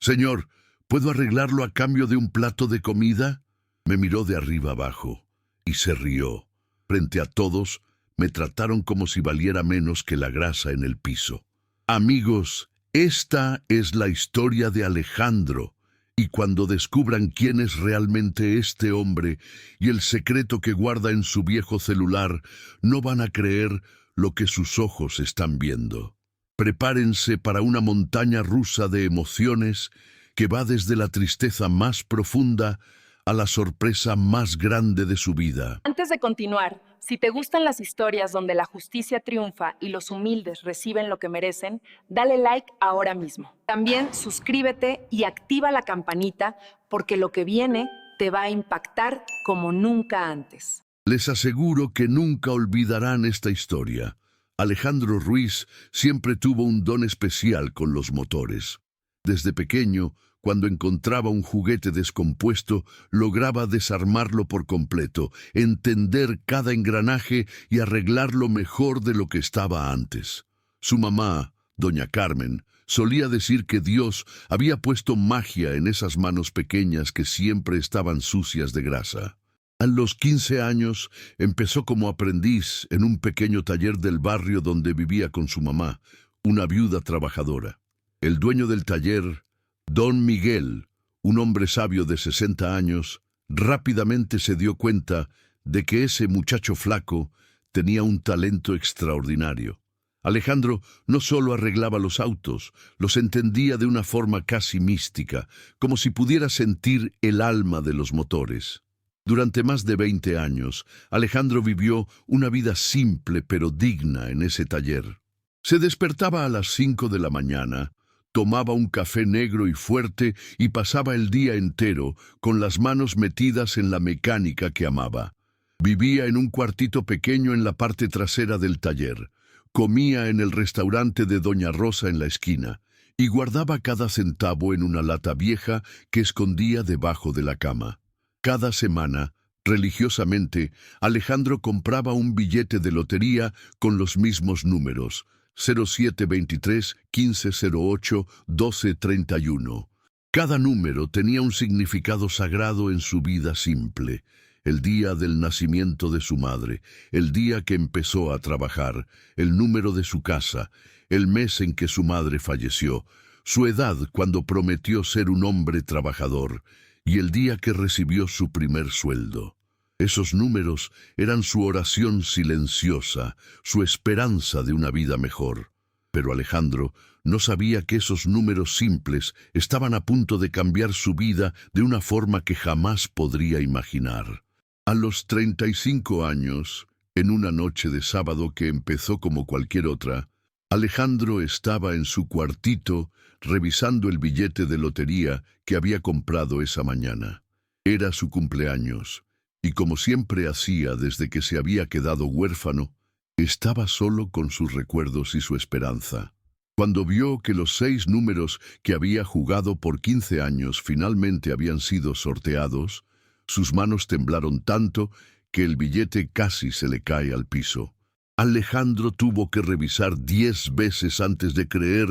Señor, ¿puedo arreglarlo a cambio de un plato de comida? Me miró de arriba abajo y se rió. Frente a todos, me trataron como si valiera menos que la grasa en el piso. Amigos, esta es la historia de Alejandro, y cuando descubran quién es realmente este hombre y el secreto que guarda en su viejo celular, no van a creer lo que sus ojos están viendo. Prepárense para una montaña rusa de emociones que va desde la tristeza más profunda a la sorpresa más grande de su vida. Antes de continuar, si te gustan las historias donde la justicia triunfa y los humildes reciben lo que merecen, dale like ahora mismo. También suscríbete y activa la campanita porque lo que viene te va a impactar como nunca antes. Les aseguro que nunca olvidarán esta historia. Alejandro Ruiz siempre tuvo un don especial con los motores. Desde pequeño, cuando encontraba un juguete descompuesto, lograba desarmarlo por completo, entender cada engranaje y arreglarlo mejor de lo que estaba antes. Su mamá, doña Carmen, solía decir que Dios había puesto magia en esas manos pequeñas que siempre estaban sucias de grasa. A los 15 años empezó como aprendiz en un pequeño taller del barrio donde vivía con su mamá, una viuda trabajadora. El dueño del taller, don Miguel, un hombre sabio de 60 años, rápidamente se dio cuenta de que ese muchacho flaco tenía un talento extraordinario. Alejandro no solo arreglaba los autos, los entendía de una forma casi mística, como si pudiera sentir el alma de los motores. Durante más de 20 años, Alejandro vivió una vida simple pero digna en ese taller. Se despertaba a las 5 de la mañana, tomaba un café negro y fuerte y pasaba el día entero con las manos metidas en la mecánica que amaba. Vivía en un cuartito pequeño en la parte trasera del taller. Comía en el restaurante de Doña Rosa en la esquina y guardaba cada centavo en una lata vieja que escondía debajo de la cama. Cada semana, religiosamente, Alejandro compraba un billete de lotería con los mismos números, 0723, 1508, 1231. Cada número tenía un significado sagrado en su vida simple. El día del nacimiento de su madre, el día que empezó a trabajar, el número de su casa, el mes en que su madre falleció, su edad cuando prometió ser un hombre trabajador, y el día que recibió su primer sueldo. Esos números eran su oración silenciosa, su esperanza de una vida mejor. Pero Alejandro no sabía que esos números simples estaban a punto de cambiar su vida de una forma que jamás podría imaginar. A los 35 años, en una noche de sábado que empezó como cualquier otra, Alejandro estaba en su cuartito revisando el billete de lotería que había comprado esa mañana. Era su cumpleaños, y como siempre hacía desde que se había quedado huérfano, estaba solo con sus recuerdos y su esperanza. Cuando vio que los 6 números que había jugado por 15 años finalmente habían sido sorteados, sus manos temblaron tanto que el billete casi se le cae al piso. Alejandro tuvo que revisar 10 veces antes de creer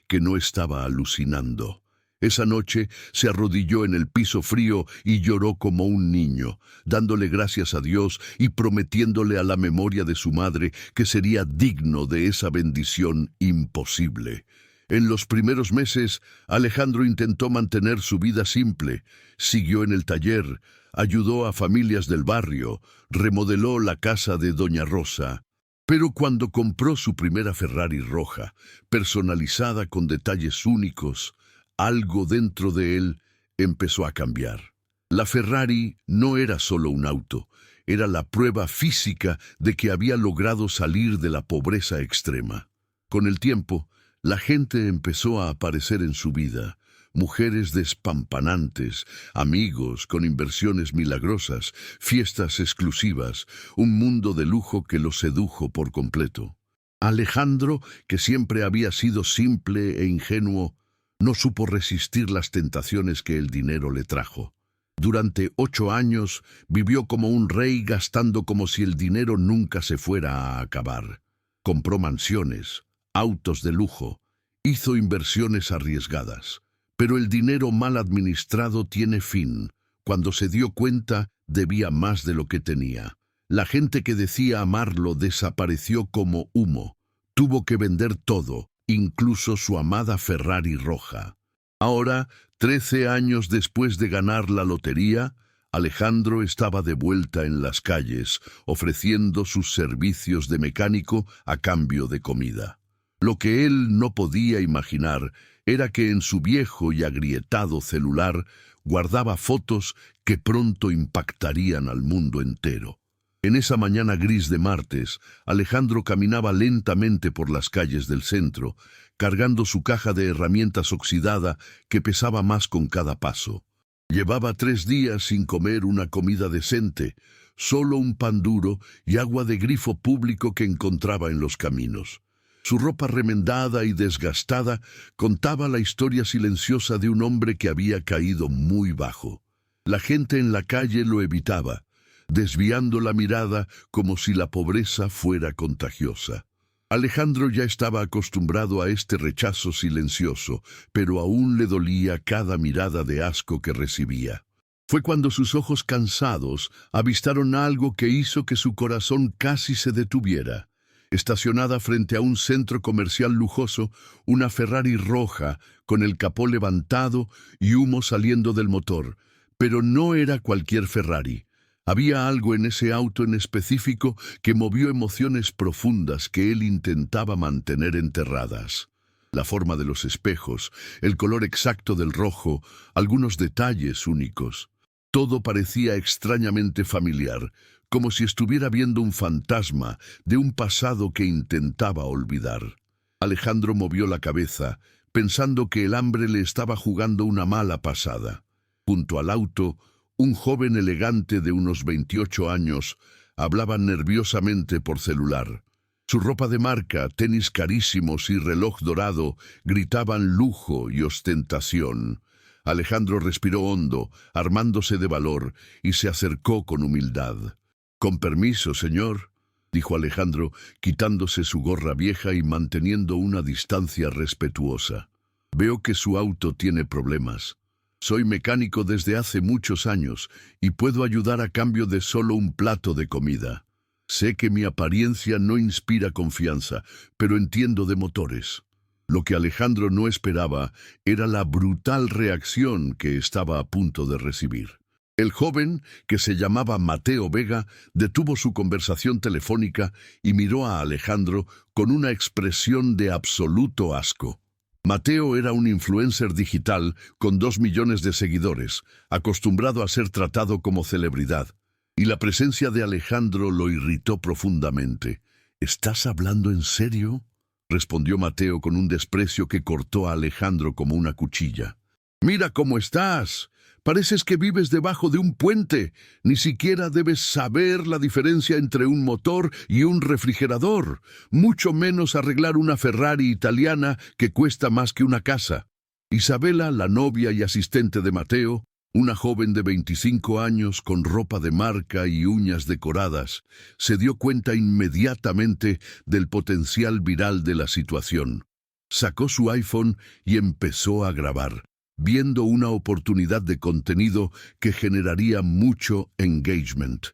que no estaba alucinando. Esa noche se arrodilló en el piso frío y lloró como un niño, dándole gracias a Dios y prometiéndole a la memoria de su madre que sería digno de esa bendición imposible. En los primeros meses, Alejandro intentó mantener su vida simple, siguió en el taller, ayudó a familias del barrio, remodeló la casa de Doña Rosa. Pero cuando compró su primera Ferrari roja, personalizada con detalles únicos, algo dentro de él empezó a cambiar. La Ferrari no era solo un auto, era la prueba física de que había logrado salir de la pobreza extrema. Con el tiempo, la gente empezó a aparecer en su vida, mujeres despampanantes, amigos con inversiones milagrosas, fiestas exclusivas, un mundo de lujo que lo sedujo por completo. Alejandro, que siempre había sido simple e ingenuo, no supo resistir las tentaciones que el dinero le trajo. Durante 8 años vivió como un rey gastando como si el dinero nunca se fuera a acabar. Compró mansiones, autos de lujo, hizo inversiones arriesgadas. Pero el dinero mal administrado tiene fin. Cuando se dio cuenta, debía más de lo que tenía. La gente que decía amarlo desapareció como humo. Tuvo que vender todo, incluso su amada Ferrari roja. Ahora, 13 años después de ganar la lotería, Alejandro estaba de vuelta en las calles, ofreciendo sus servicios de mecánico a cambio de comida. Lo que él no podía imaginar era que en su viejo y agrietado celular guardaba fotos que pronto impactarían al mundo entero. En esa mañana gris de martes, Alejandro caminaba lentamente por las calles del centro, cargando su caja de herramientas oxidada que pesaba más con cada paso. Llevaba 3 días sin comer una comida decente, solo un pan duro y agua de grifo público que encontraba en los caminos. Su ropa remendada y desgastada contaba la historia silenciosa de un hombre que había caído muy bajo. La gente en la calle lo evitaba, desviando la mirada como si la pobreza fuera contagiosa. Alejandro ya estaba acostumbrado a este rechazo silencioso, pero aún le dolía cada mirada de asco que recibía. Fue cuando sus ojos cansados avistaron algo que hizo que su corazón casi se detuviera. Estacionada frente a un centro comercial lujoso, una Ferrari roja con el capó levantado y humo saliendo del motor. Pero no era cualquier Ferrari. Había algo en ese auto en específico que movió emociones profundas que él intentaba mantener enterradas. La forma de los espejos, el color exacto del rojo, algunos detalles únicos. Todo parecía extrañamente familiar, como si estuviera viendo un fantasma de un pasado que intentaba olvidar. Alejandro movió la cabeza, pensando que el hambre le estaba jugando una mala pasada. Junto al auto, un joven elegante de unos 28 años hablaba nerviosamente por celular. Su ropa de marca, tenis carísimos y reloj dorado gritaban lujo y ostentación. Alejandro respiró hondo, armándose de valor, y se acercó con humildad. «Con permiso, señor», dijo Alejandro, quitándose su gorra vieja y manteniendo una distancia respetuosa. «Veo que su auto tiene problemas. Soy mecánico desde hace muchos años y puedo ayudar a cambio de solo un plato de comida. Sé que mi apariencia no inspira confianza, pero entiendo de motores». Lo que Alejandro no esperaba era la brutal reacción que estaba a punto de recibir. El joven, que se llamaba Mateo Vega, detuvo su conversación telefónica y miró a Alejandro con una expresión de absoluto asco. Mateo era un influencer digital con 2 millones de seguidores, acostumbrado a ser tratado como celebridad, y la presencia de Alejandro lo irritó profundamente. «¿Estás hablando en serio?», respondió Mateo con un desprecio que cortó a Alejandro como una cuchilla. «Mira cómo estás. Pareces que vives debajo de un puente. Ni siquiera debes saber la diferencia entre un motor y un refrigerador, mucho menos arreglar una Ferrari italiana que cuesta más que una casa». Isabela, la novia y asistente de Mateo, una joven de 25 años con ropa de marca y uñas decoradas, se dio cuenta inmediatamente del potencial viral de la situación. Sacó su iPhone y empezó a grabar, viendo una oportunidad de contenido que generaría mucho engagement.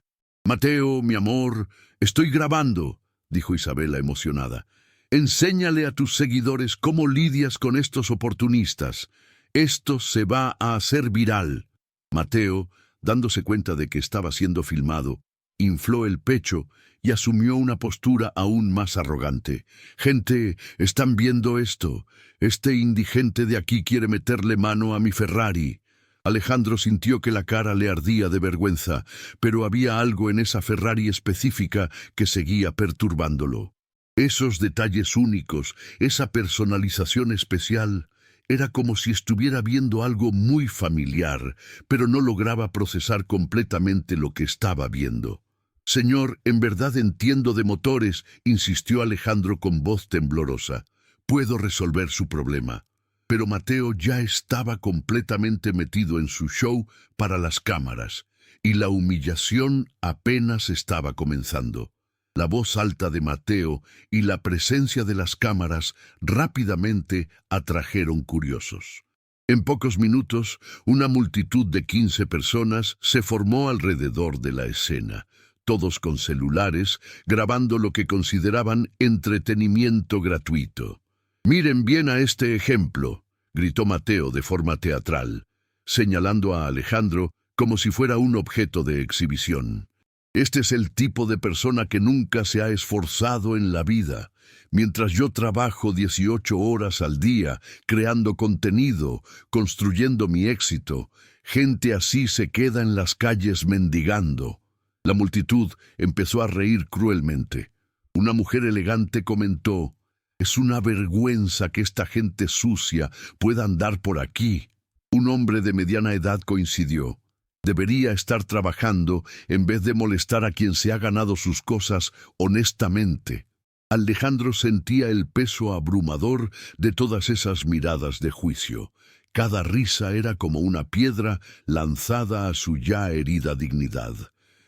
«Mateo, mi amor, estoy grabando», dijo Isabela emocionada. «Enséñale a tus seguidores cómo lidias con estos oportunistas. Esto se va a hacer viral». Mateo, dándose cuenta de que estaba siendo filmado, infló el pecho y asumió una postura aún más arrogante. «Gente, ¿están viendo esto? Este indigente de aquí quiere meterle mano a mi Ferrari». Alejandro sintió que la cara le ardía de vergüenza, pero había algo en esa Ferrari específica que seguía perturbándolo. Esos detalles únicos, esa personalización especial. Era como si estuviera viendo algo muy familiar, pero no lograba procesar completamente lo que estaba viendo. «Señor, en verdad entiendo de motores», insistió Alejandro con voz temblorosa. «Puedo resolver su problema». Pero Mateo ya estaba completamente metido en su show para las cámaras, y la humillación apenas estaba comenzando. La voz alta de Mateo y la presencia de las cámaras rápidamente atrajeron curiosos. En pocos minutos, una multitud de 15 personas se formó alrededor de la escena, todos con celulares, grabando lo que consideraban entretenimiento gratuito. «Miren bien a este ejemplo», gritó Mateo de forma teatral, señalando a Alejandro como si fuera un objeto de exhibición. «Este es el tipo de persona que nunca se ha esforzado en la vida. Mientras yo trabajo 18 horas al día, creando contenido, construyendo mi éxito, gente así se queda en las calles mendigando». La multitud empezó a reír cruelmente. Una mujer elegante comentó: «Es una vergüenza que esta gente sucia pueda andar por aquí». Un hombre de mediana edad coincidió: «Debería estar trabajando en vez de molestar a quien se ha ganado sus cosas honestamente». Alejandro sentía el peso abrumador de todas esas miradas de juicio. Cada risa era como una piedra lanzada a su ya herida dignidad.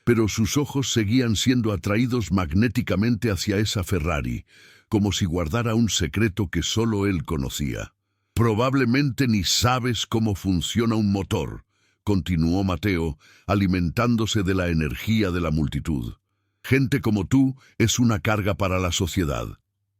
Pero sus ojos seguían siendo atraídos magnéticamente hacia esa Ferrari, como si guardara un secreto que solo él conocía. «Probablemente ni sabes cómo funciona un motor», continuó Mateo, alimentándose de la energía de la multitud. «Gente como tú es una carga para la sociedad».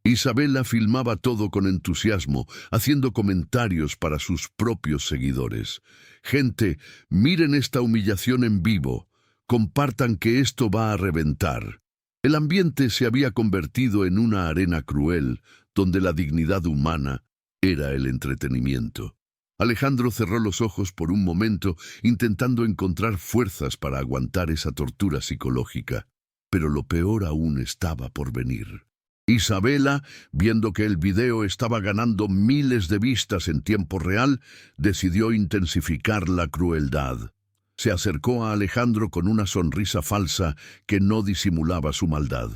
Isabela filmaba todo con entusiasmo, haciendo comentarios para sus propios seguidores. «Gente, miren esta humillación en vivo. Compartan que esto va a reventar». El ambiente se había convertido en una arena cruel, donde la dignidad humana era el entretenimiento. Alejandro cerró los ojos por un momento, intentando encontrar fuerzas para aguantar esa tortura psicológica. Pero lo peor aún estaba por venir. Isabela, viendo que el video estaba ganando miles de vistas en tiempo real, decidió intensificar la crueldad. Se acercó a Alejandro con una sonrisa falsa que no disimulaba su maldad.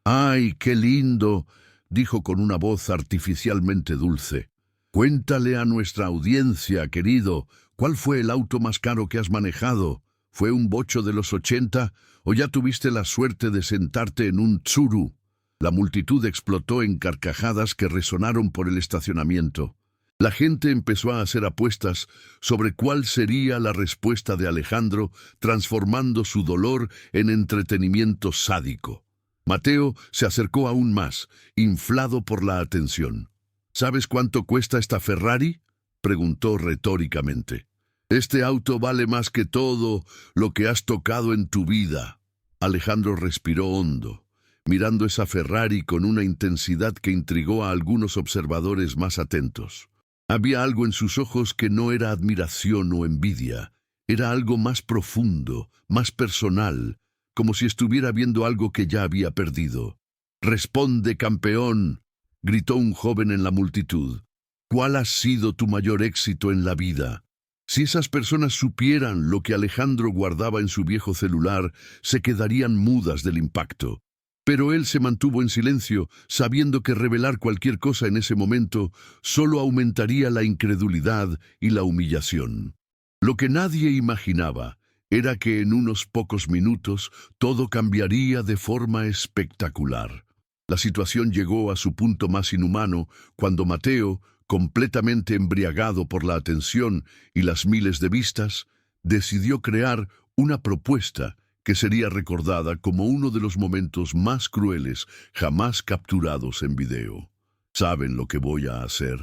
«¡Ay, qué lindo!», dijo con una voz artificialmente dulce. «Cuéntale a nuestra audiencia, querido, ¿cuál fue el auto más caro que has manejado? ¿Fue un bocho de los 80 o ya tuviste la suerte de sentarte en un tsuru?» La multitud explotó en carcajadas que resonaron por el estacionamiento. La gente empezó a hacer apuestas sobre cuál sería la respuesta de Alejandro, transformando su dolor en entretenimiento sádico. Mateo se acercó aún más, inflado por la atención. «¿Sabes cuánto cuesta esta Ferrari?», preguntó retóricamente. «Este auto vale más que todo lo que has tocado en tu vida». Alejandro respiró hondo, mirando esa Ferrari con una intensidad que intrigó a algunos observadores más atentos. Había algo en sus ojos que no era admiración o envidia, era algo más profundo, más personal, como si estuviera viendo algo que ya había perdido. «Responde, campeón», gritó un joven en la multitud. «¿Cuál ha sido tu mayor éxito en la vida?». Si esas personas supieran lo que Alejandro guardaba en su viejo celular, se quedarían mudas del impacto. Pero él se mantuvo en silencio, sabiendo que revelar cualquier cosa en ese momento solo aumentaría la incredulidad y la humillación. Lo que nadie imaginaba era que en unos pocos minutos todo cambiaría de forma espectacular. La situación llegó a su punto más inhumano cuando Mateo, completamente embriagado por la atención y las miles de vistas, decidió crear una propuesta que sería recordada como uno de los momentos más crueles jamás capturados en video. «¿Saben lo que voy a hacer?»,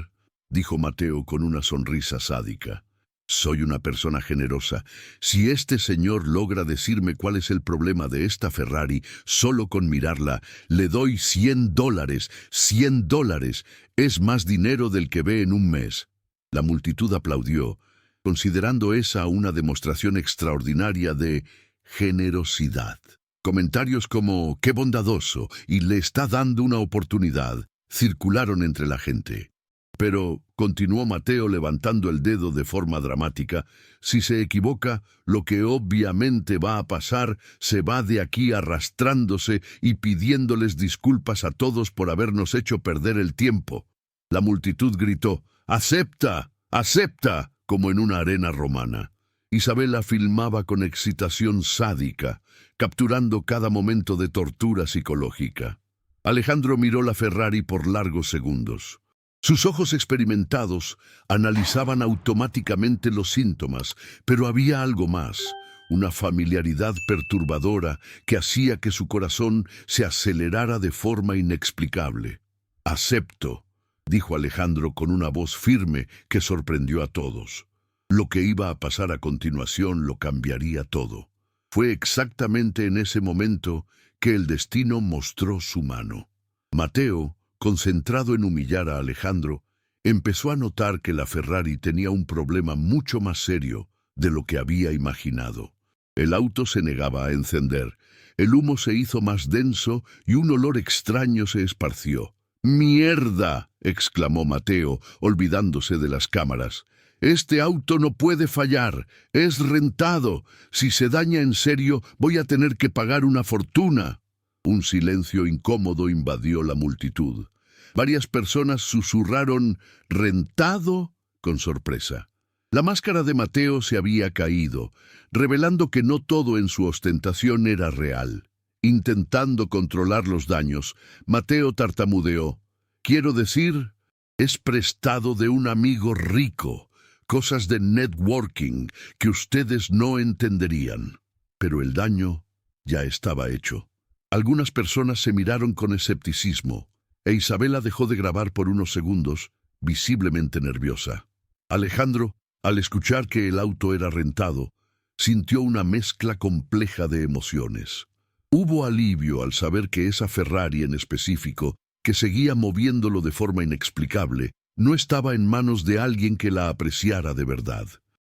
dijo Mateo con una sonrisa sádica. «Soy una persona generosa. Si este señor logra decirme cuál es el problema de esta Ferrari, solo con mirarla, le doy $100. $100. Es más dinero del que ve en un mes». La multitud aplaudió, considerando esa una demostración extraordinaria de generosidad. Comentarios como «qué bondadoso» y «le está dando una oportunidad» circularon entre la gente. «Pero», continuó Mateo levantando el dedo de forma dramática, «si se equivoca, lo que obviamente va a pasar, se va de aquí arrastrándose y pidiéndoles disculpas a todos por habernos hecho perder el tiempo». La multitud gritó «¡acepta! ¡Acepta!», como en una arena romana. Isabela filmaba con excitación sádica, capturando cada momento de tortura psicológica. Alejandro miró la Ferrari por largos segundos. Sus ojos experimentados analizaban automáticamente los síntomas, pero había algo más, una familiaridad perturbadora que hacía que su corazón se acelerara de forma inexplicable. «Acepto», dijo Alejandro con una voz firme que sorprendió a todos. Lo que iba a pasar a continuación lo cambiaría todo. Fue exactamente en ese momento que el destino mostró su mano. Mateo, concentrado en humillar a Alejandro, empezó a notar que la Ferrari tenía un problema mucho más serio de lo que había imaginado. El auto se negaba a encender, el humo se hizo más denso y un olor extraño se esparció. «¡Mierda!», exclamó Mateo, olvidándose de las cámaras. «Este auto no puede fallar, es rentado. Si se daña en serio, voy a tener que pagar una fortuna». Un silencio incómodo invadió la multitud. Varias personas susurraron «¿rentado?», con sorpresa. La máscara de Mateo se había caído, revelando que no todo en su ostentación era real. Intentando controlar los daños, Mateo tartamudeó. «Quiero decir, es prestado de un amigo rico, cosas de networking que ustedes no entenderían». Pero el daño ya estaba hecho. Algunas personas se miraron con escepticismo, e Isabela dejó de grabar por unos segundos, visiblemente nerviosa. Alejandro, al escuchar que el auto era rentado, sintió una mezcla compleja de emociones. Hubo alivio al saber que esa Ferrari en específico, que seguía moviéndolo de forma inexplicable, no estaba en manos de alguien que la apreciara de verdad.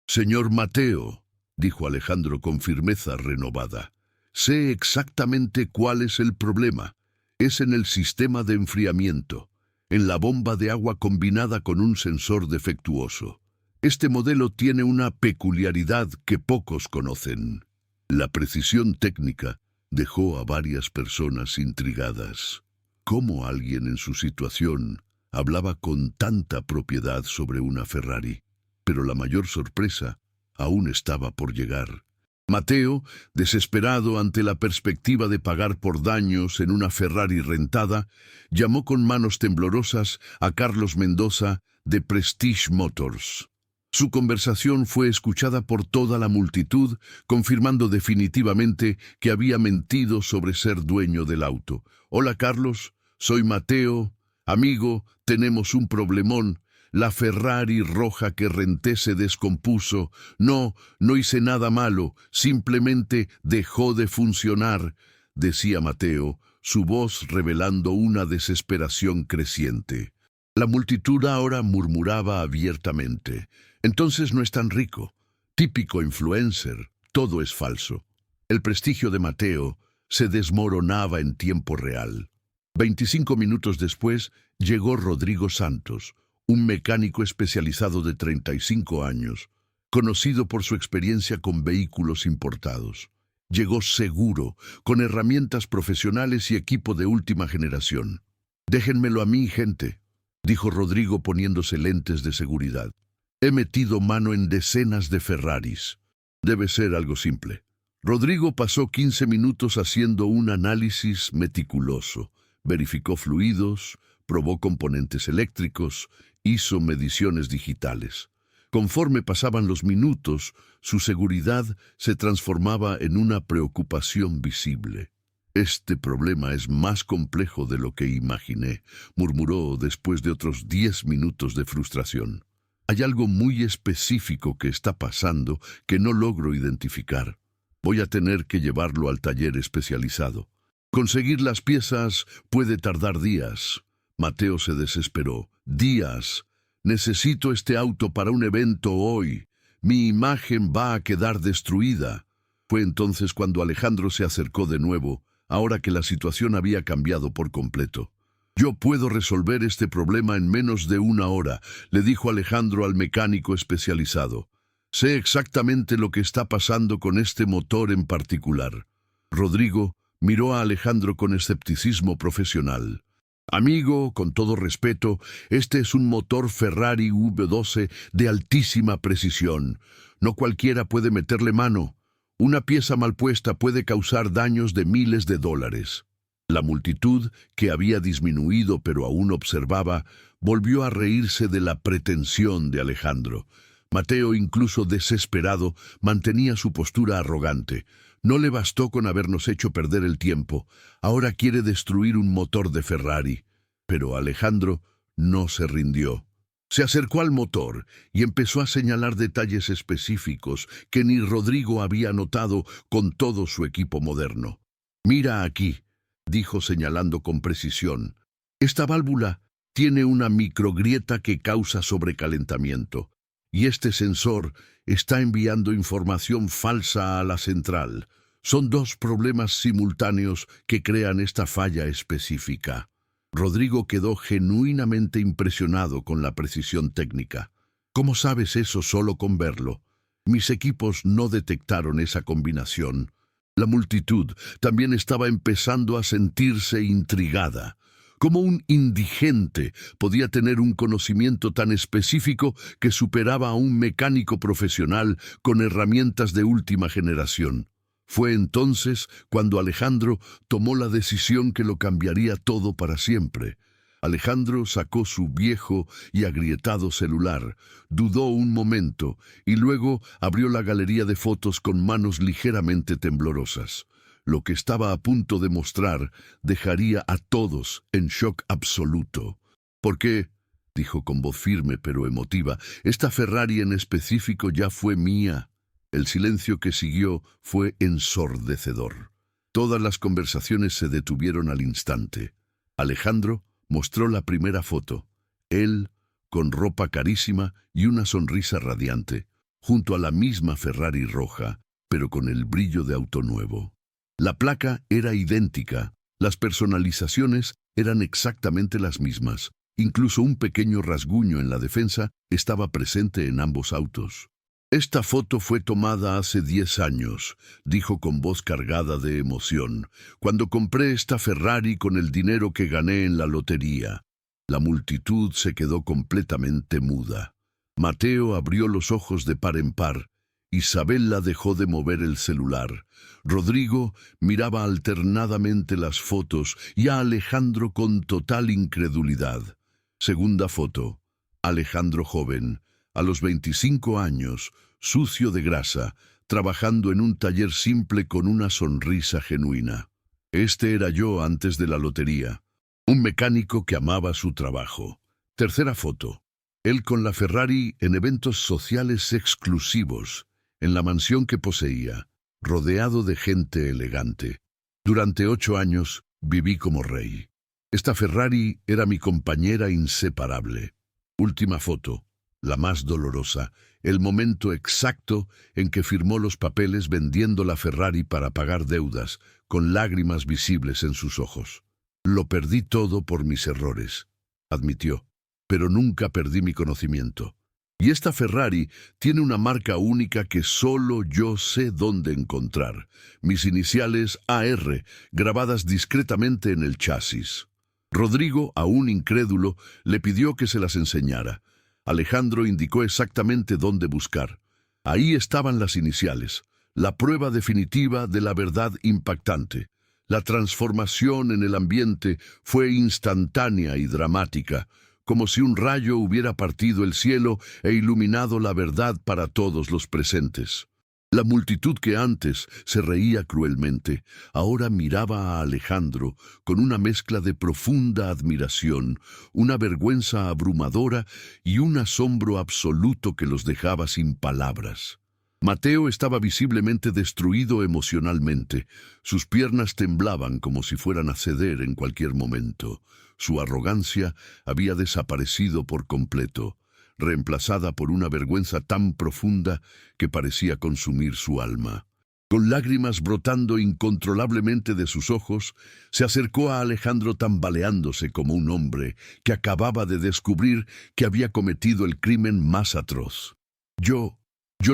«Señor Mateo», dijo Alejandro con firmeza renovada, «sé exactamente cuál es el problema. Es en el sistema de enfriamiento, en la bomba de agua combinada con un sensor defectuoso. Este modelo tiene una peculiaridad que pocos conocen». La precisión técnica dejó a varias personas intrigadas. ¿Cómo alguien en su situación hablaba con tanta propiedad sobre una Ferrari? Pero la mayor sorpresa aún estaba por llegar. Mateo, desesperado ante la perspectiva de pagar por daños en una Ferrari rentada, llamó con manos temblorosas a Carlos Mendoza de Prestige Motors. Su conversación fue escuchada por toda la multitud, confirmando definitivamente que había mentido sobre ser dueño del auto. «Hola, Carlos, soy Mateo. Amigo, tenemos un problemón. La Ferrari roja que renté se descompuso. No hice nada malo, simplemente dejó de funcionar», decía Mateo, su voz revelando una desesperación creciente. La multitud ahora murmuraba abiertamente. «Entonces no es tan rico. Típico influencer. Todo es falso». El prestigio de Mateo se desmoronaba en tiempo real. 25 minutos después llegó Rodrigo Santos, un mecánico especializado de 35 años, conocido por su experiencia con vehículos importados. Llegó seguro, con herramientas profesionales y equipo de última generación. «Déjenmelo a mí, gente», dijo Rodrigo poniéndose lentes de seguridad. «He metido mano en decenas de Ferraris. Debe ser algo simple». Rodrigo pasó 15 minutos haciendo un análisis meticuloso. Verificó fluidos, probó componentes eléctricos, hizo mediciones digitales. Conforme pasaban los minutos, su seguridad se transformaba en una preocupación visible. «Este problema es más complejo de lo que imaginé», murmuró después de otros 10 minutos de frustración. «Hay algo muy específico que está pasando que no logro identificar. Voy a tener que llevarlo al taller especializado. Conseguir las piezas puede tardar días». Mateo se desesperó. «Días. Necesito este auto para un evento hoy. Mi imagen va a quedar destruida». Fue entonces cuando Alejandro se acercó de nuevo, ahora que la situación había cambiado por completo. «Yo puedo resolver este problema en menos de 1 hora», le dijo Alejandro al mecánico especializado. «Sé exactamente lo que está pasando con este motor en particular». Rodrigo miró a Alejandro con escepticismo profesional. «Amigo, con todo respeto, este es un motor Ferrari V12 de altísima precisión. No cualquiera puede meterle mano. Una pieza mal puesta puede causar daños de miles de dólares». La multitud, que había disminuido pero aún observaba, volvió a reírse de la pretensión de Alejandro. Mateo, incluso desesperado, mantenía su postura arrogante. No le bastó con habernos hecho perder el tiempo. Ahora quiere destruir un motor de Ferrari. Pero Alejandro no se rindió. Se acercó al motor y empezó a señalar detalles específicos que ni Rodrigo había notado con todo su equipo moderno. «Mira aquí», dijo señalando con precisión. «Esta válvula tiene una microgrieta que causa sobrecalentamiento, y este sensor está enviando información falsa a la central. Son dos problemas simultáneos que crean esta falla específica». Rodrigo quedó genuinamente impresionado con la precisión técnica. «¿Cómo sabes eso solo con verlo? Mis equipos no detectaron esa combinación». La multitud también estaba empezando a sentirse intrigada. ¿Cómo un indigente podía tener un conocimiento tan específico que superaba a un mecánico profesional con herramientas de última generación? Fue entonces cuando Alejandro tomó la decisión que lo cambiaría todo para siempre. Alejandro sacó su viejo y agrietado celular, dudó un momento y luego abrió la galería de fotos con manos ligeramente temblorosas. Lo que estaba a punto de mostrar dejaría a todos en shock absoluto. «¿Por qué?», dijo con voz firme pero emotiva. «Esta Ferrari en específico ya fue mía». El silencio que siguió fue ensordecedor. Todas las conversaciones se detuvieron al instante. Alejandro mostró la primera foto. Él, con ropa carísima y una sonrisa radiante, junto a la misma Ferrari roja, pero con el brillo de auto nuevo. La placa era idéntica, las personalizaciones eran exactamente las mismas. Incluso un pequeño rasguño en la defensa estaba presente en ambos autos. «Esta foto fue tomada hace 10 años», dijo con voz cargada de emoción, «cuando compré esta Ferrari con el dinero que gané en la lotería». La multitud se quedó completamente muda. Mateo abrió los ojos de par en par. Isabella dejó de mover el celular. Rodrigo miraba alternadamente las fotos y a Alejandro con total incredulidad. Segunda foto. Alejandro joven, a los 25 años, sucio de grasa, trabajando en un taller simple con una sonrisa genuina. Este era yo antes de la lotería, un mecánico que amaba su trabajo. Tercera foto. Él con la Ferrari en eventos sociales exclusivos, en la mansión que poseía, rodeado de gente elegante. Durante 8 años viví como rey. Esta Ferrari era mi compañera inseparable. Última foto. La más dolorosa, el momento exacto en que firmó los papeles vendiendo la Ferrari para pagar deudas, con lágrimas visibles en sus ojos. «Lo perdí todo por mis errores», admitió, «pero nunca perdí mi conocimiento. Y esta Ferrari tiene una marca única que solo yo sé dónde encontrar. Mis iniciales AR, grabadas discretamente en el chasis». Rodrigo, aún incrédulo, le pidió que se las enseñara. Alejandro indicó exactamente dónde buscar. Ahí estaban las iniciales, la prueba definitiva de la verdad impactante. La transformación en el ambiente fue instantánea y dramática, como si un rayo hubiera partido el cielo e iluminado la verdad para todos los presentes. La multitud que antes se reía cruelmente, ahora miraba a Alejandro con una mezcla de profunda admiración, una vergüenza abrumadora y un asombro absoluto que los dejaba sin palabras. Mateo estaba visiblemente destruido emocionalmente. Sus piernas temblaban como si fueran a ceder en cualquier momento. Su arrogancia había desaparecido por completo, reemplazada por una vergüenza tan profunda que parecía consumir su alma. Con lágrimas brotando incontrolablemente de sus ojos, se acercó a Alejandro tambaleándose como un hombre que acababa de descubrir que había cometido el crimen más atroz. Yo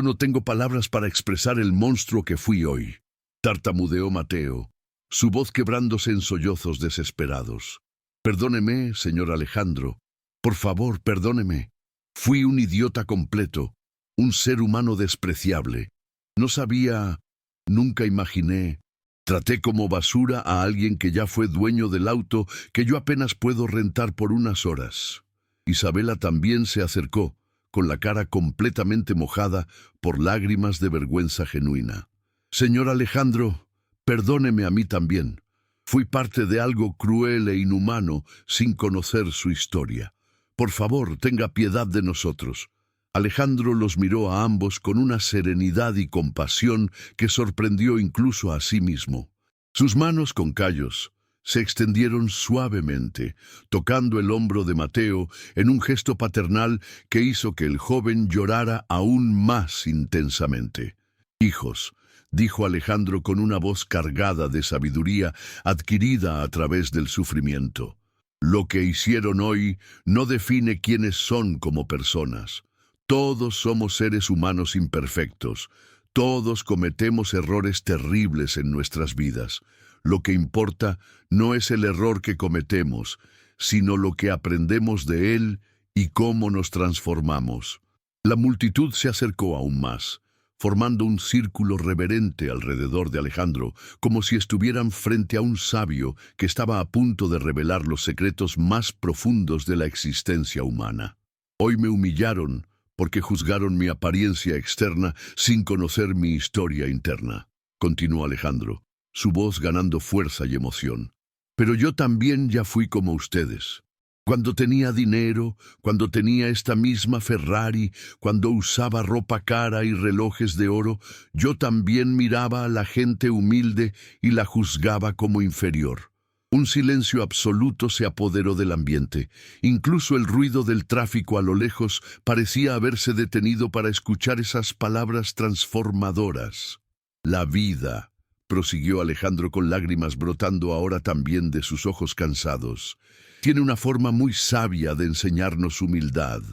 no tengo palabras para expresar el monstruo que fui hoy», tartamudeó Mateo, su voz quebrándose en sollozos desesperados. «Perdóneme, señor Alejandro. Por favor, perdóneme. Fui un idiota completo, un ser humano despreciable. No sabía, nunca imaginé». Traté como basura a alguien que ya fue dueño del auto que yo apenas puedo rentar por unas horas. Isabela también se acercó, con la cara completamente mojada por lágrimas de vergüenza genuina. Señor Alejandro, perdóneme a mí también. Fui parte de algo cruel e inhumano sin conocer su historia. Por favor, tenga piedad de nosotros. Alejandro los miró a ambos con una serenidad y compasión que sorprendió incluso a sí mismo. Sus manos con callos se extendieron suavemente, tocando el hombro de Mateo en un gesto paternal que hizo que el joven llorara aún más intensamente. «Hijos», dijo Alejandro con una voz cargada de sabiduría adquirida a través del sufrimiento. «Lo que hicieron hoy no define quiénes son como personas. Todos somos seres humanos imperfectos. Todos cometemos errores terribles en nuestras vidas. Lo que importa no es el error que cometemos, sino lo que aprendemos de él y cómo nos transformamos». La multitud se acercó aún más, formando un círculo reverente alrededor de Alejandro, como si estuvieran frente a un sabio que estaba a punto de revelar los secretos más profundos de la existencia humana. «Hoy me humillaron porque juzgaron mi apariencia externa sin conocer mi historia interna», continuó Alejandro, su voz ganando fuerza y emoción. «Pero yo también ya fui como ustedes. Cuando tenía dinero, cuando tenía esta misma Ferrari, cuando usaba ropa cara y relojes de oro, yo también miraba a la gente humilde y la juzgaba como inferior». Un silencio absoluto se apoderó del ambiente. Incluso el ruido del tráfico a lo lejos parecía haberse detenido para escuchar esas palabras transformadoras. «La vida», prosiguió Alejandro con lágrimas brotando ahora también de sus ojos cansados, «tiene una forma muy sabia de enseñarnos humildad.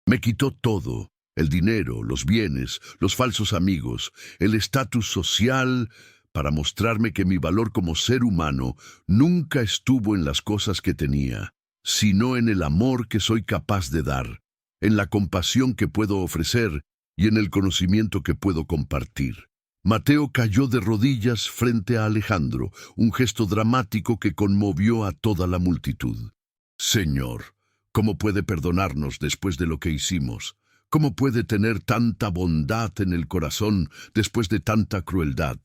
Me quitó todo, el dinero, los bienes, los falsos amigos, el estatus social, para mostrarme que mi valor como ser humano nunca estuvo en las cosas que tenía, sino en el amor que soy capaz de dar, en la compasión que puedo ofrecer y en el conocimiento que puedo compartir». Mateo cayó de rodillas frente a Alejandro, un gesto dramático que conmovió a toda la multitud. «Señor, ¿cómo puede perdonarnos después de lo que hicimos? ¿Cómo puede tener tanta bondad en el corazón después de tanta crueldad?»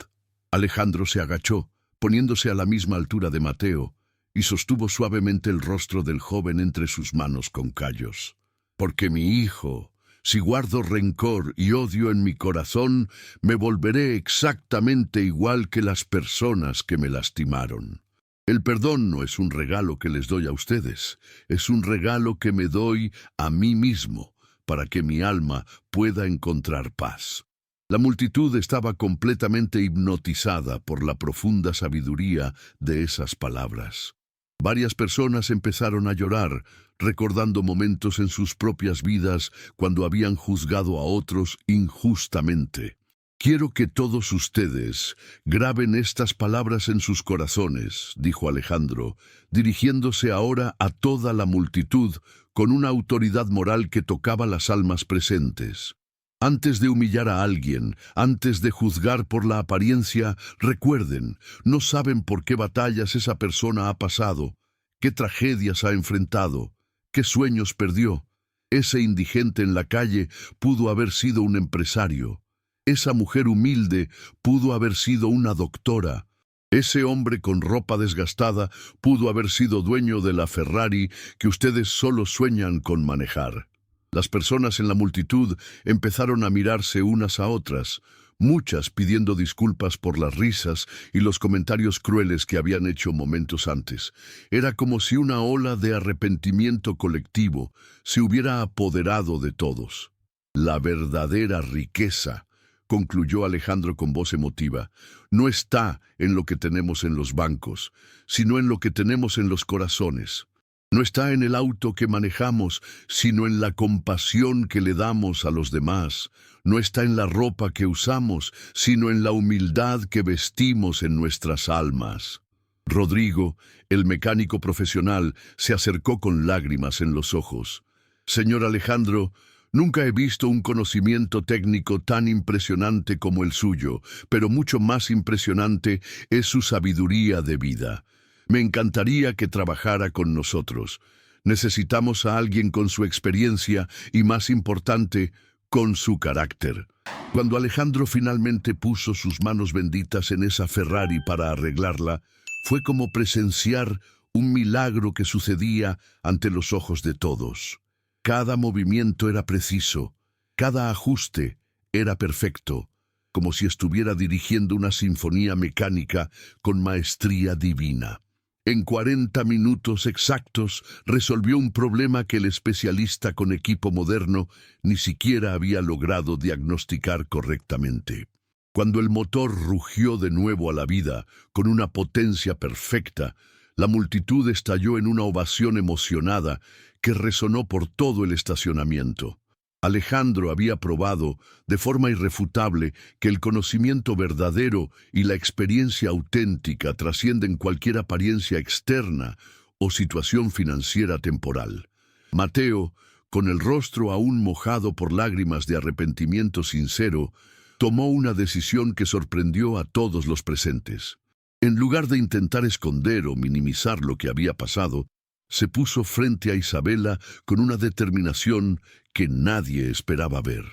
Alejandro se agachó, poniéndose a la misma altura de Mateo, y sostuvo suavemente el rostro del joven entre sus manos con callos. «Porque mi hijo, si guardo rencor y odio en mi corazón, me volveré exactamente igual que las personas que me lastimaron. El perdón no es un regalo que les doy a ustedes, es un regalo que me doy a mí mismo, para que mi alma pueda encontrar paz». La multitud estaba completamente hipnotizada por la profunda sabiduría de esas palabras. Varias personas empezaron a llorar, recordando momentos en sus propias vidas cuando habían juzgado a otros injustamente. «Quiero que todos ustedes graben estas palabras en sus corazones», dijo Alejandro, dirigiéndose ahora a toda la multitud con una autoridad moral que tocaba las almas presentes. «Antes de humillar a alguien, antes de juzgar por la apariencia, recuerden, no saben por qué batallas esa persona ha pasado, qué tragedias ha enfrentado, qué sueños perdió. Ese indigente en la calle pudo haber sido un empresario. Esa mujer humilde pudo haber sido una doctora. Ese hombre con ropa desgastada pudo haber sido dueño de la Ferrari que ustedes solo sueñan con manejar». Las personas en la multitud empezaron a mirarse unas a otras, muchas pidiendo disculpas por las risas y los comentarios crueles que habían hecho momentos antes. Era como si una ola de arrepentimiento colectivo se hubiera apoderado de todos. «La verdadera riqueza», concluyó Alejandro con voz emotiva, «no está en lo que tenemos en los bancos, sino en lo que tenemos en los corazones. No está en el auto que manejamos, sino en la compasión que le damos a los demás. No está en la ropa que usamos, sino en la humildad que vestimos en nuestras almas». Rodrigo, el mecánico profesional, se acercó con lágrimas en los ojos. «Señor Alejandro, Nunca he visto un conocimiento técnico tan impresionante como el suyo, pero mucho más impresionante es su sabiduría de vida. Me encantaría que trabajara con nosotros. Necesitamos a alguien con su experiencia y, más importante, con su carácter. Cuando Alejandro finalmente puso sus manos benditas en esa Ferrari para arreglarla, fue como presenciar un milagro que sucedía ante los ojos de todos. Cada movimiento era preciso, cada ajuste era perfecto, como si estuviera dirigiendo una sinfonía mecánica con maestría divina. En 40 minutos exactos resolvió un problema que el especialista con equipo moderno ni siquiera había logrado diagnosticar correctamente. Cuando el motor rugió de nuevo a la vida, con una potencia perfecta, la multitud estalló en una ovación emocionada que resonó por todo el estacionamiento. Alejandro había probado, de forma irrefutable, que el conocimiento verdadero y la experiencia auténtica trascienden cualquier apariencia externa o situación financiera temporal. Mateo, con el rostro aún mojado por lágrimas de arrepentimiento sincero, tomó una decisión que sorprendió a todos los presentes. En lugar de intentar esconder o minimizar lo que había pasado, se puso frente a Isabela con una determinación que nadie esperaba ver.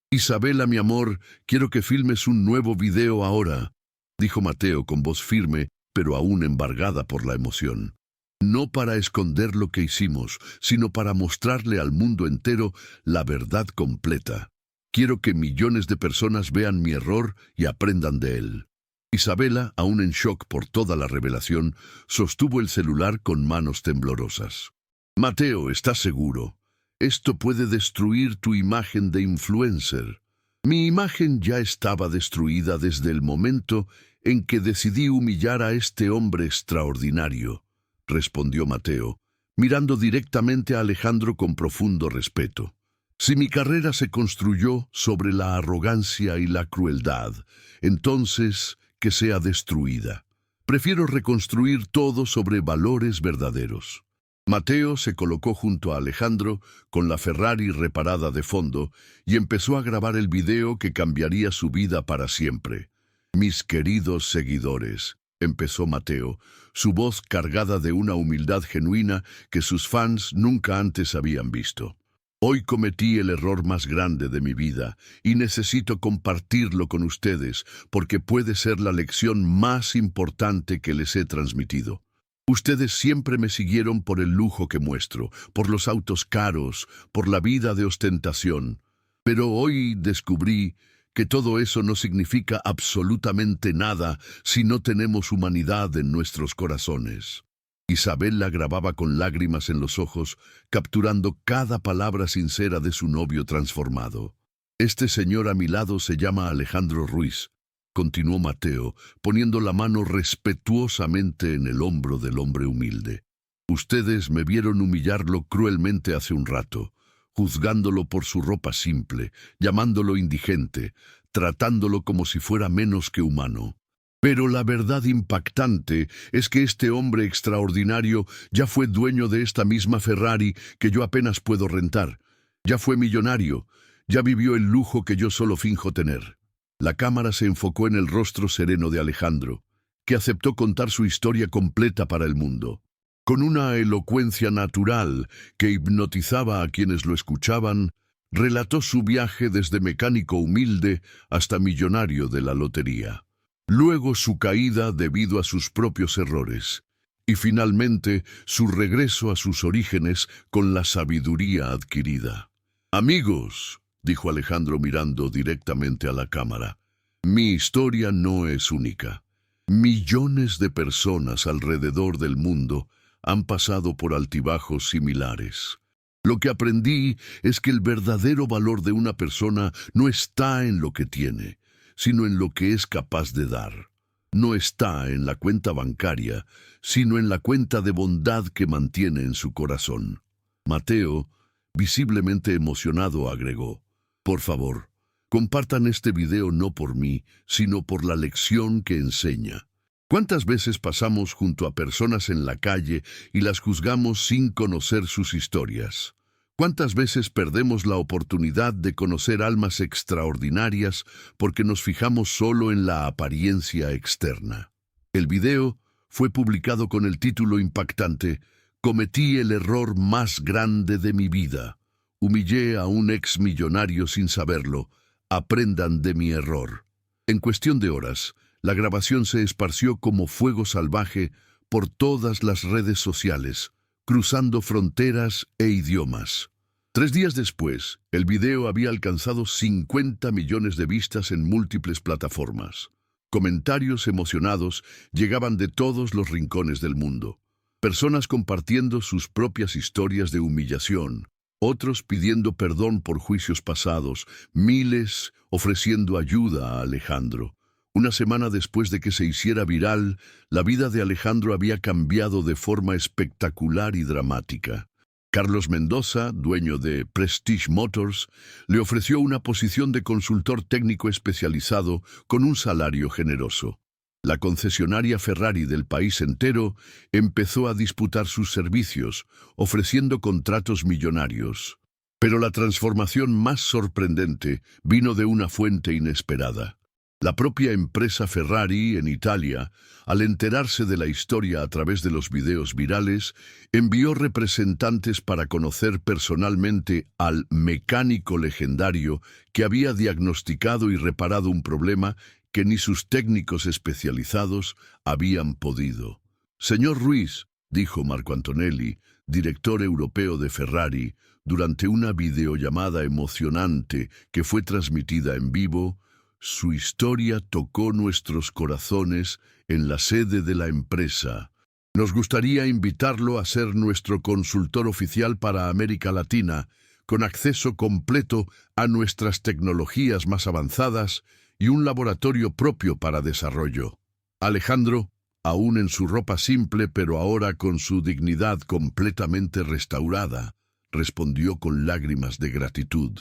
«Isabela, mi amor, quiero que filmes un nuevo video ahora», dijo Mateo con voz firme, pero aún embargada por la emoción. No para esconder lo que hicimos, sino para mostrarle al mundo entero la verdad completa. Quiero que millones de personas vean mi error y aprendan de él. Isabela, aún en shock por toda la revelación, sostuvo el celular con manos temblorosas. «Mateo, ¿estás seguro? Esto puede destruir tu imagen de influencer». «Mi imagen ya estaba destruida desde el momento en que decidí humillar a este hombre extraordinario», respondió Mateo, mirando directamente a Alejandro con profundo respeto. «Si mi carrera se construyó sobre la arrogancia y la crueldad, entonces que sea destruida. Prefiero reconstruir todo sobre valores verdaderos». Mateo se colocó junto a Alejandro con la Ferrari reparada de fondo y empezó a grabar el video que cambiaría su vida para siempre. «Mis queridos seguidores», empezó Mateo, su voz cargada de una humildad genuina que sus fans nunca antes habían visto. «Hoy cometí el error más grande de mi vida y necesito compartirlo con ustedes porque puede ser la lección más importante que les he transmitido. Ustedes siempre me siguieron por el lujo que muestro, por los autos caros, por la vida de ostentación. Pero hoy descubrí que todo eso no significa absolutamente nada si no tenemos humanidad en nuestros corazones». Isabela grababa con lágrimas en los ojos, capturando cada palabra sincera de su novio transformado. «Este señor a mi lado se llama Alejandro Ruiz», continuó Mateo, poniendo la mano respetuosamente en el hombro del hombre humilde. «Ustedes me vieron humillarlo cruelmente hace un rato, juzgándolo por su ropa simple, llamándolo indigente, tratándolo como si fuera menos que humano. Pero la verdad impactante es que este hombre extraordinario ya fue dueño de esta misma Ferrari que yo apenas puedo rentar. Ya fue millonario, ya vivió el lujo que yo solo finjo tener». La cámara se enfocó en el rostro sereno de Alejandro, que aceptó contar su historia completa para el mundo. Con una elocuencia natural que hipnotizaba a quienes lo escuchaban, relató su viaje desde mecánico humilde hasta millonario de la lotería. Luego su caída debido a sus propios errores. Y finalmente su regreso a sus orígenes con la sabiduría adquirida. «Amigos», dijo Alejandro mirando directamente a la cámara, «mi historia no es única. Millones de personas alrededor del mundo han pasado por altibajos similares. Lo que aprendí es que el verdadero valor de una persona no está en lo que tiene, sino en lo que es capaz de dar. No está en la cuenta bancaria, sino en la cuenta de bondad que mantiene en su corazón». Mateo, visiblemente emocionado, agregó: «Por favor, compartan este video no por mí, sino por la lección que enseña. ¿Cuántas veces pasamos junto a personas en la calle y las juzgamos sin conocer sus historias? ¿Cuántas veces perdemos la oportunidad de conocer almas extraordinarias porque nos fijamos solo en la apariencia externa? El video fue publicado con el título impactante «Cometí el error más grande de mi vida. Humillé a un ex millonario sin saberlo. Aprendan de mi error». En cuestión de horas, la grabación se esparció como fuego salvaje por todas las redes sociales, cruzando fronteras e idiomas. 3 días después, el video había alcanzado 50 millones de vistas en múltiples plataformas. Comentarios emocionados llegaban de todos los rincones del mundo. Personas compartiendo sus propias historias de humillación, otros pidiendo perdón por juicios pasados, miles ofreciendo ayuda a Alejandro. Una semana después de que se hiciera viral, la vida de Alejandro había cambiado de forma espectacular y dramática. Carlos Mendoza, dueño de Prestige Motors, le ofreció una posición de consultor técnico especializado con un salario generoso. La concesionaria Ferrari del país entero empezó a disputar sus servicios, ofreciendo contratos millonarios. Pero la transformación más sorprendente vino de una fuente inesperada. La propia empresa Ferrari en Italia, al enterarse de la historia a través de los videos virales, envió representantes para conocer personalmente al mecánico legendario que había diagnosticado y reparado un problema que ni sus técnicos especializados habían podido. «Señor Ruiz», dijo Marco Antonelli, director europeo de Ferrari, durante una videollamada emocionante que fue transmitida en vivo, «su historia tocó nuestros corazones en la sede de la empresa. Nos gustaría invitarlo a ser nuestro consultor oficial para América Latina, con acceso completo a nuestras tecnologías más avanzadas y un laboratorio propio para desarrollo». Alejandro, aún en su ropa simple pero ahora con su dignidad completamente restaurada, respondió con lágrimas de gratitud.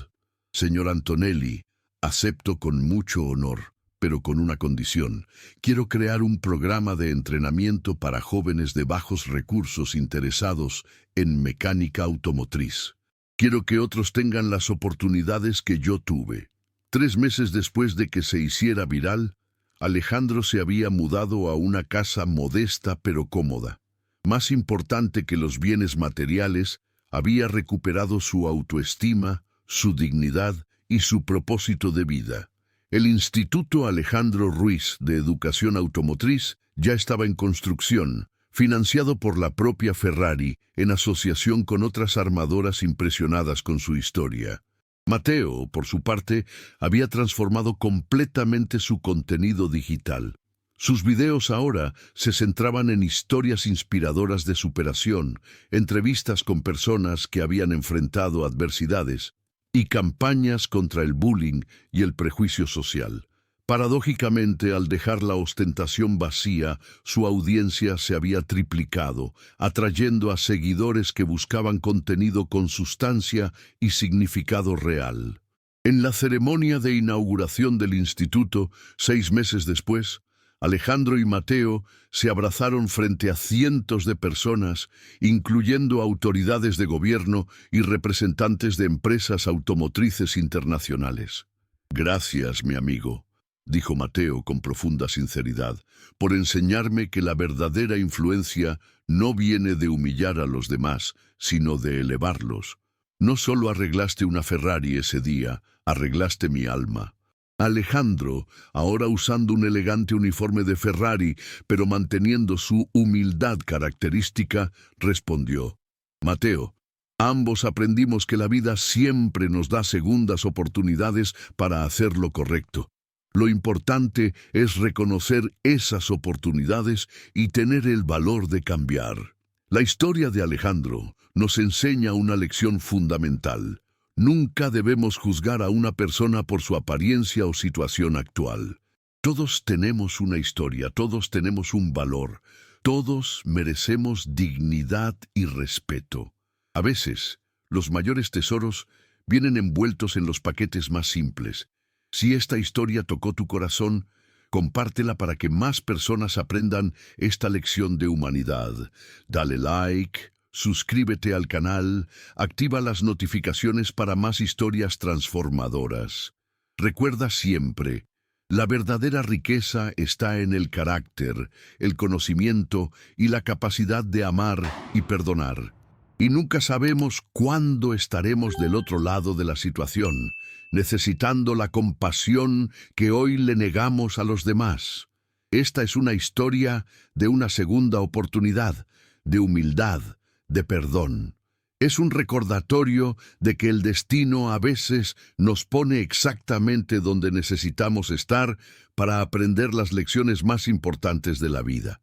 «Señor Antonelli, acepto con mucho honor, pero con una condición. Quiero crear un programa de entrenamiento para jóvenes de bajos recursos interesados en mecánica automotriz. Quiero que otros tengan las oportunidades que yo tuve». 3 meses después de que se hiciera viral, Alejandro se había mudado a una casa modesta pero cómoda. Más importante que los bienes materiales, había recuperado su autoestima, su dignidad y su propósito de vida. El Instituto Alejandro Ruiz de Educación Automotriz ya estaba en construcción, financiado por la propia Ferrari en asociación con otras armadoras impresionadas con su historia. Mateo, por su parte, había transformado completamente su contenido digital. Sus videos ahora se centraban en historias inspiradoras de superación, entrevistas con personas que habían enfrentado adversidades y campañas contra el bullying y el prejuicio social. Paradójicamente, al dejar la ostentación vacía, su audiencia se había triplicado, atrayendo a seguidores que buscaban contenido con sustancia y significado real. En la ceremonia de inauguración del instituto, 6 meses después, Alejandro y Mateo se abrazaron frente a cientos de personas, incluyendo autoridades de gobierno y representantes de empresas automotrices internacionales. «Gracias, mi amigo», dijo Mateo con profunda sinceridad, «por enseñarme que la verdadera influencia no viene de humillar a los demás, sino de elevarlos. No solo arreglaste una Ferrari ese día, arreglaste mi alma». Alejandro, ahora usando un elegante uniforme de Ferrari, pero manteniendo su humildad característica, respondió: «Mateo, ambos aprendimos que la vida siempre nos da segundas oportunidades para hacer lo correcto. Lo importante es reconocer esas oportunidades y tener el valor de cambiar». La historia de Alejandro nos enseña una lección fundamental. Nunca debemos juzgar a una persona por su apariencia o situación actual. Todos tenemos una historia, todos tenemos un valor, todos merecemos dignidad y respeto. A veces, los mayores tesoros vienen envueltos en los paquetes más simples. Si esta historia tocó tu corazón, compártela para que más personas aprendan esta lección de humanidad. Dale like, suscríbete al canal, activa las notificaciones para más historias transformadoras. Recuerda siempre, la verdadera riqueza está en el carácter, el conocimiento y la capacidad de amar y perdonar. Y nunca sabemos cuándo estaremos del otro lado de la situación, necesitando la compasión que hoy le negamos a los demás. Esta es una historia de una segunda oportunidad, de humildad, de perdón. Es un recordatorio de que el destino a veces nos pone exactamente donde necesitamos estar para aprender las lecciones más importantes de la vida.